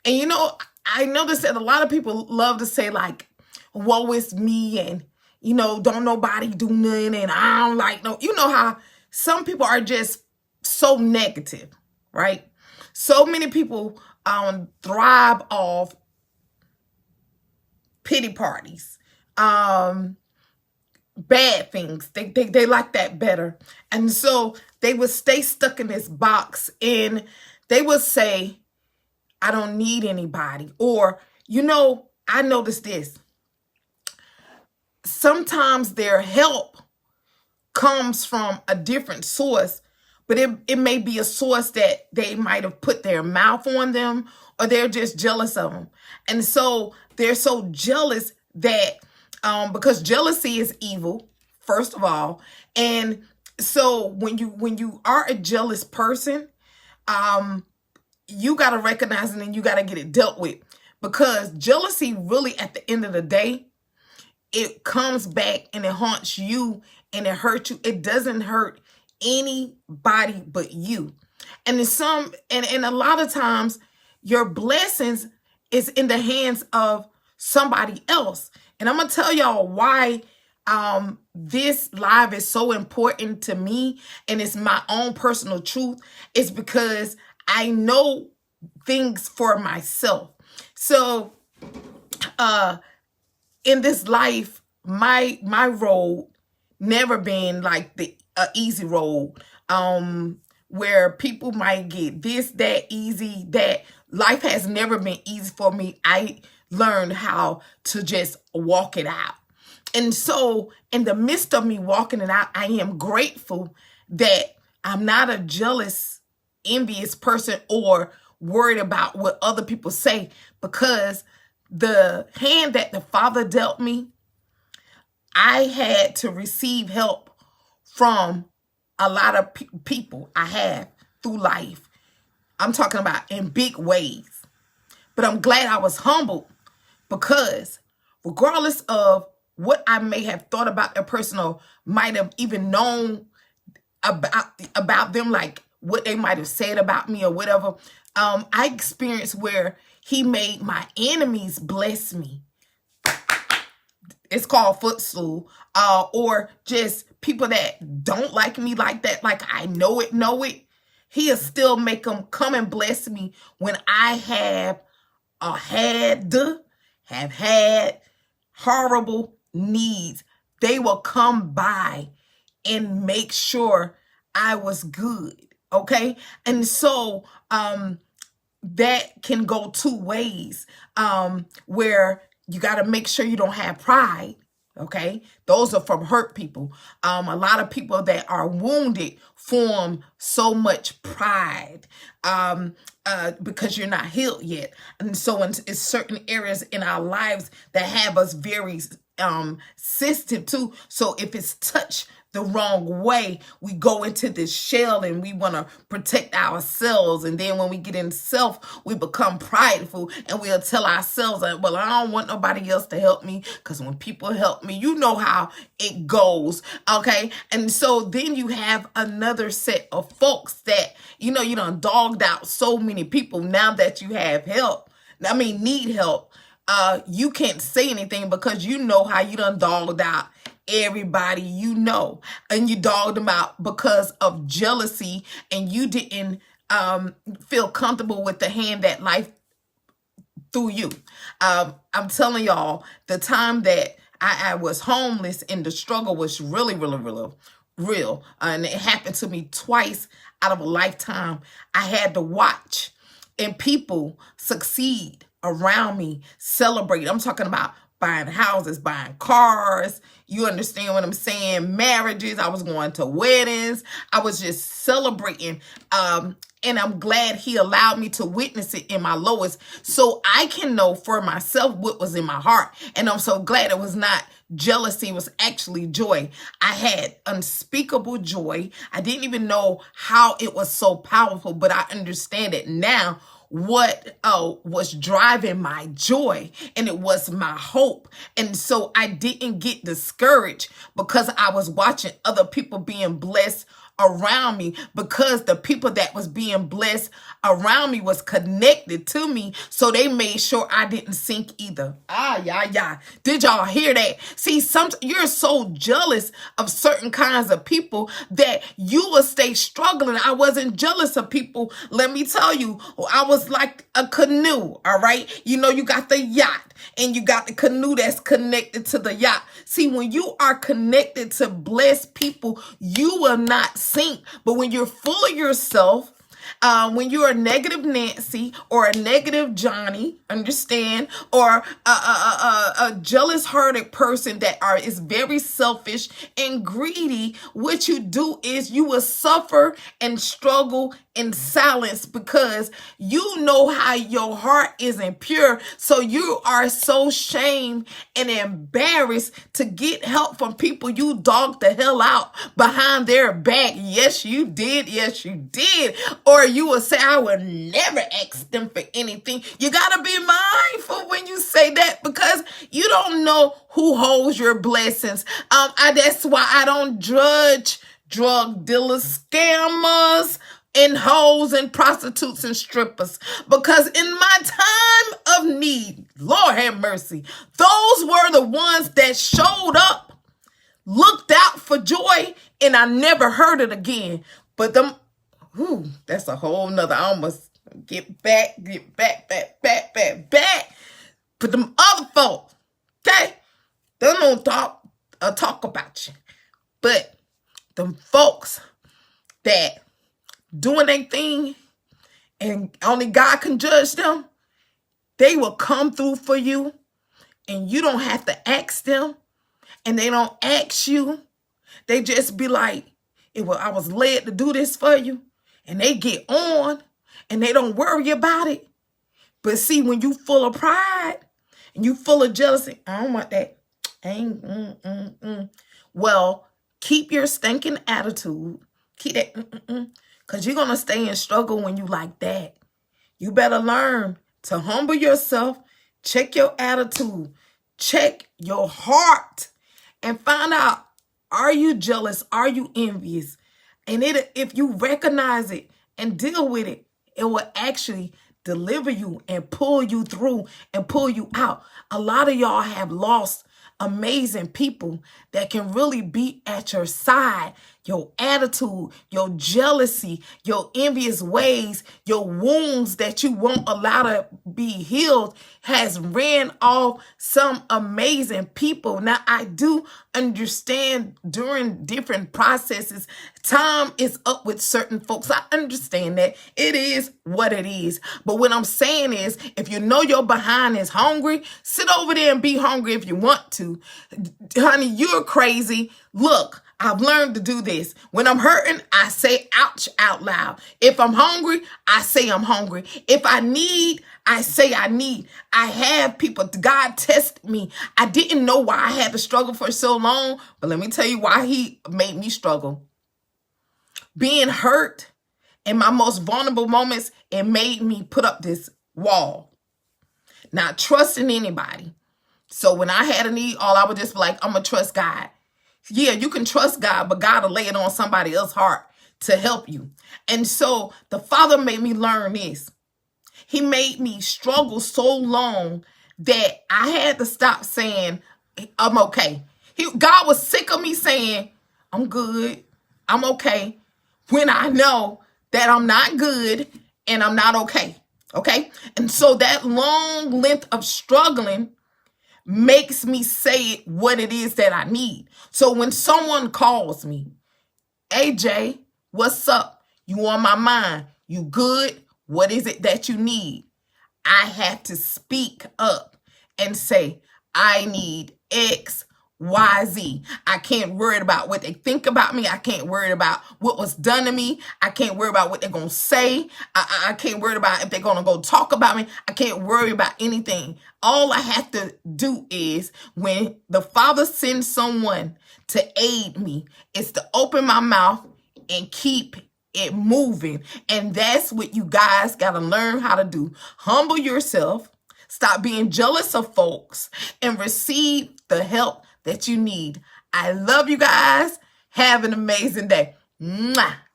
And I noticed that a lot of people love to say like, woe is me, and don't nobody do nothing, and I don't like no, how some people are just so negative, right? So many people thrive off pity parties, bad things. They like that better. And so they would stay stuck in this box, and they would say, I don't need anybody. Or, I noticed this. Sometimes their help comes from a different source, but it may be a source that they might have put their mouth on them, or they're just jealous of them. And so they're so jealous that because jealousy is evil, first of all. And so when you are a jealous person, you got to recognize it and you got to get it dealt with, because jealousy really, at the end of the day, it comes back and it haunts you and it hurts you. It doesn't hurt anybody but you. And and a lot of times your blessings is in the hands of somebody else. And I'm gonna tell y'all why this live is so important to me, and it's my own personal truth. It's because I know things for myself. So in this life, my road never been like the easy road, where people might get this, that, easy, that. Life has never been easy for me. I learned how to just walk it out. And so in the midst of me walking it out, I am grateful that I'm not a jealous, envious person or worried about what other people say, because the hand that the Father dealt me, I had to receive help from a lot of people I have through life. I'm talking about in big ways. But I'm glad I was humbled, because regardless of what I may have thought about a person, or might have even known about them, like what they might have said about me or whatever, I experienced where he made my enemies bless me. It's called footstool. Or just people that don't like me like that, like I know it. He'll still make them come and bless me when I have had horrible needs. They will come by and make sure I was good. Okay. And so that can go two ways, where you got to make sure you don't have pride. Okay. Those are from hurt people. A lot of people that are wounded form so much pride, because you're not healed yet. And so it's certain areas in our lives that have us very sensitive too. So if it's touched the wrong way, we go into this shell and we want to protect ourselves. And then when we get in self, we become prideful, and we'll tell ourselves, well, I don't want nobody else to help me, because when people help me, you know how it goes. Okay. And so then you have another set of folks that, you done dogged out so many people. Now that you have need help, you can't say anything, because you know how you done dogged out everybody and you dogged them out because of jealousy, and you didn't feel comfortable with the hand that life threw you. I'm telling y'all, the time that I was homeless and the struggle was really, really, really real, and it happened to me twice out of a lifetime. I had to watch and people succeed around me, celebrate. I'm talking about buying houses, buying cars. You understand what I'm saying? Marriages. I was going to weddings. I was just celebrating. And I'm glad he allowed me to witness it in my lowest, so I can know for myself what was in my heart. And I'm so glad it was not jealousy. It was actually joy. I had unspeakable joy. I didn't even know how it was so powerful, but I understand it now, what was driving my joy, and it was my hope. And so I didn't get discouraged because I was watching other people being blessed around me, because the people that was being blessed around me was connected to me, so they made sure I didn't sink either. Yeah. Did y'all hear that? See, you're so jealous of certain kinds of people that you will stay struggling. I wasn't jealous of people. Let me tell you, I was like a canoe, all right? You know, you got the yacht and you got the canoe that's connected to the yacht. See, when you are connected to blessed people, you will not sink. But when you're full of yourself, when you're a negative Nancy or a negative Johnny, understand, or a jealous-hearted person that is very selfish and greedy, what you do is you will suffer and struggle in silence, because you know how your heart isn't pure. So you are so shamed and embarrassed to get help from people you dogged the hell out behind their back. Yes, you did. Yes, you did. Or you will say, I will never ask them for anything. You got to be mindful when you say that, because you don't know who holds your blessings. That's why I don't judge drug dealers, scammers, and hoes and prostitutes and strippers, because in my time of need, Lord have mercy, those were the ones that showed up, looked out for joy, and I never heard it again. But that's a whole nother. I almost get back. But them other folks, okay, they don't talk about you. But them folks that doing their thing and only God can judge them, they will come through for you, and you don't have to ask them, and they don't ask you. They just be like, I was led to do this for you, and they get on and they don't worry about it. But see, when you full of pride and you full of jealousy, I don't want that. Well, keep your stinking attitude. Keep that, because you're going to stay in struggle when you like that. You better learn to humble yourself, check your attitude, check your heart, and find out, are you jealous? Are you envious? And if you recognize it and deal with it, it will actually deliver you and pull you through and pull you out. A lot of y'all have lost amazing people that can really be at your side. Your attitude, your jealousy, your envious ways, your wounds that you won't allow to be healed has ran off some amazing people. Now, I do understand during different processes, time is up with certain folks. I understand that. It is what it is. But what I'm saying is, if you know your behind is hungry, sit over there and be hungry if you want to. Honey, you're crazy. Look, I've learned to do this. When I'm hurting, I say ouch out loud. If I'm hungry, I say I'm hungry. If I need, I say I need. I have people, God tested me. I didn't know why I had to struggle for so long, but let me tell you why he made me struggle. Being hurt in my most vulnerable moments, it made me put up this wall. Not trusting anybody. So when I had a need, all I would just be like, I'm going to trust God. Yeah, you can trust God, but God will lay it on somebody else's heart to help you. And so the Father made me learn this. He made me struggle so long that I had to stop saying, I'm okay. God was sick of me saying, I'm good, I'm okay, when I know that I'm not good and I'm not okay. Okay? And so that long length of struggling makes me say what it is that I need. So when someone calls me, AJ, what's up? You on my mind? You good? What is it that you need? I have to speak up and say, I need X, Y, Z. I can't worry about what they think about me. I can't worry about what was done to me. I can't worry about what they're going to say. I can't worry about if they're going to go talk about me. I can't worry about anything. All I have to do is, when the Father sends someone to aid me, is to open my mouth and keep it moving. And that's what you guys got to learn how to do. Humble yourself. Stop being jealous of folks and receive the help that you need. I love you guys. Have an amazing day. Mwah.